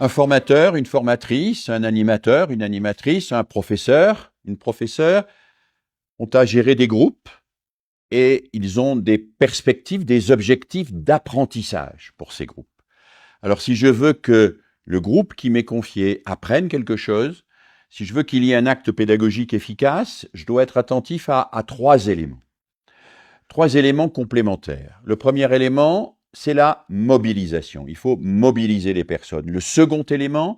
Un formateur, une formatrice, un animateur, une animatrice, un professeur, une professeure ont à gérer des groupes et ils ont des perspectives, des objectifs d'apprentissage pour ces groupes. Alors si je veux que le groupe qui m'est confié apprenne quelque chose, si je veux qu'il y ait un acte pédagogique efficace, je dois être attentif à trois éléments. Trois éléments complémentaires. Le premier élément, c'est la mobilisation. Il faut mobiliser les personnes. Le second élément,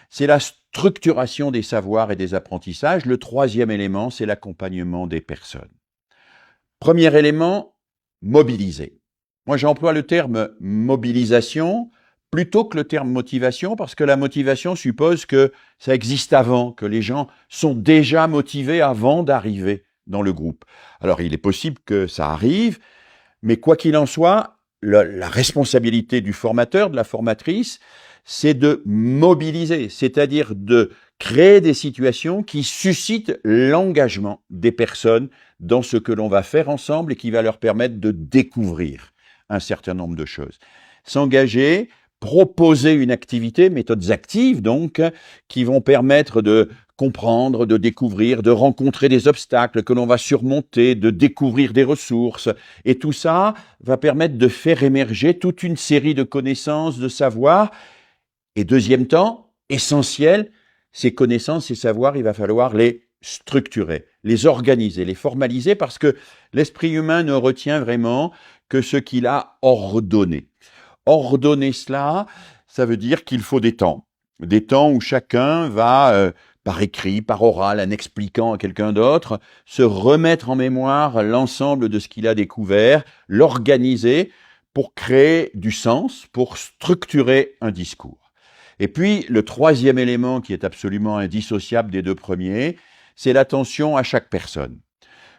c'est la structuration des savoirs et des apprentissages. Le troisième élément, c'est l'accompagnement des personnes. Premier élément, mobiliser. Moi, j'emploie le terme mobilisation plutôt que le terme motivation, parce que la motivation suppose que ça existe avant, que les gens sont déjà motivés avant d'arriver dans le groupe. Alors, il est possible que ça arrive, mais quoi qu'il en soit, la responsabilité du formateur, de la formatrice, c'est de mobiliser, c'est-à-dire de créer des situations qui suscitent l'engagement des personnes dans ce que l'on va faire ensemble et qui va leur permettre de découvrir un certain nombre de choses. S'engager, proposer une activité, méthodes actives donc, qui vont permettre de comprendre, de découvrir, de rencontrer des obstacles que l'on va surmonter, de découvrir des ressources. Et tout ça va permettre de faire émerger toute une série de connaissances, de savoirs. Et deuxième temps, essentiel, ces connaissances, ces savoirs, il va falloir les structurer, les organiser, les formaliser, parce que l'esprit humain ne retient vraiment que ce qu'il a ordonné. Ordonner cela, ça veut dire qu'il faut des temps où chacun va, par écrit, par oral, en expliquant à quelqu'un d'autre, se remettre en mémoire l'ensemble de ce qu'il a découvert, l'organiser pour créer du sens, pour structurer un discours. Et puis, le troisième élément qui est absolument indissociable des deux premiers, c'est l'attention à chaque personne.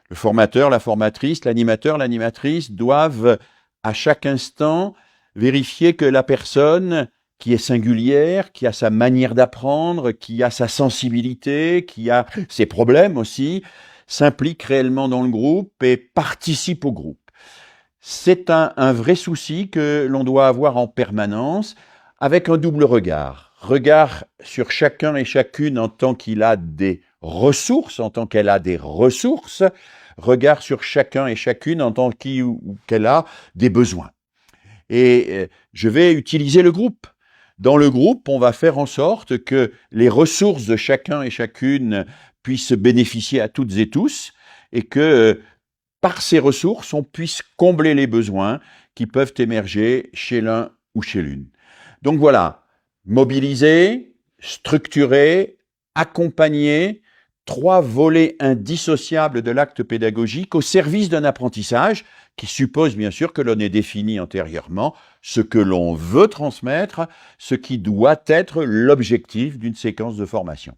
Le formateur, la formatrice, l'animateur, l'animatrice doivent à chaque instant vérifier que la personne qui est singulière, qui a sa manière d'apprendre, qui a sa sensibilité, qui a ses problèmes aussi, s'implique réellement dans le groupe et participe au groupe. C'est un vrai souci que l'on doit avoir en permanence, avec un double regard. Regard sur chacun et chacune en tant qu'il a des ressources, en tant qu'elle a des ressources. Regard sur chacun et chacune en tant qu'elle a des besoins. Et je vais utiliser le groupe. Dans le groupe, on va faire en sorte que les ressources de chacun et chacune puissent bénéficier à toutes et tous et que par ces ressources, on puisse combler les besoins qui peuvent émerger chez l'un ou chez l'une. Donc voilà, mobiliser, structurer, accompagner, trois volets indissociables de l'acte pédagogique au service d'un apprentissage qui suppose bien sûr que l'on ait défini antérieurement ce que l'on veut transmettre, ce qui doit être l'objectif d'une séquence de formation.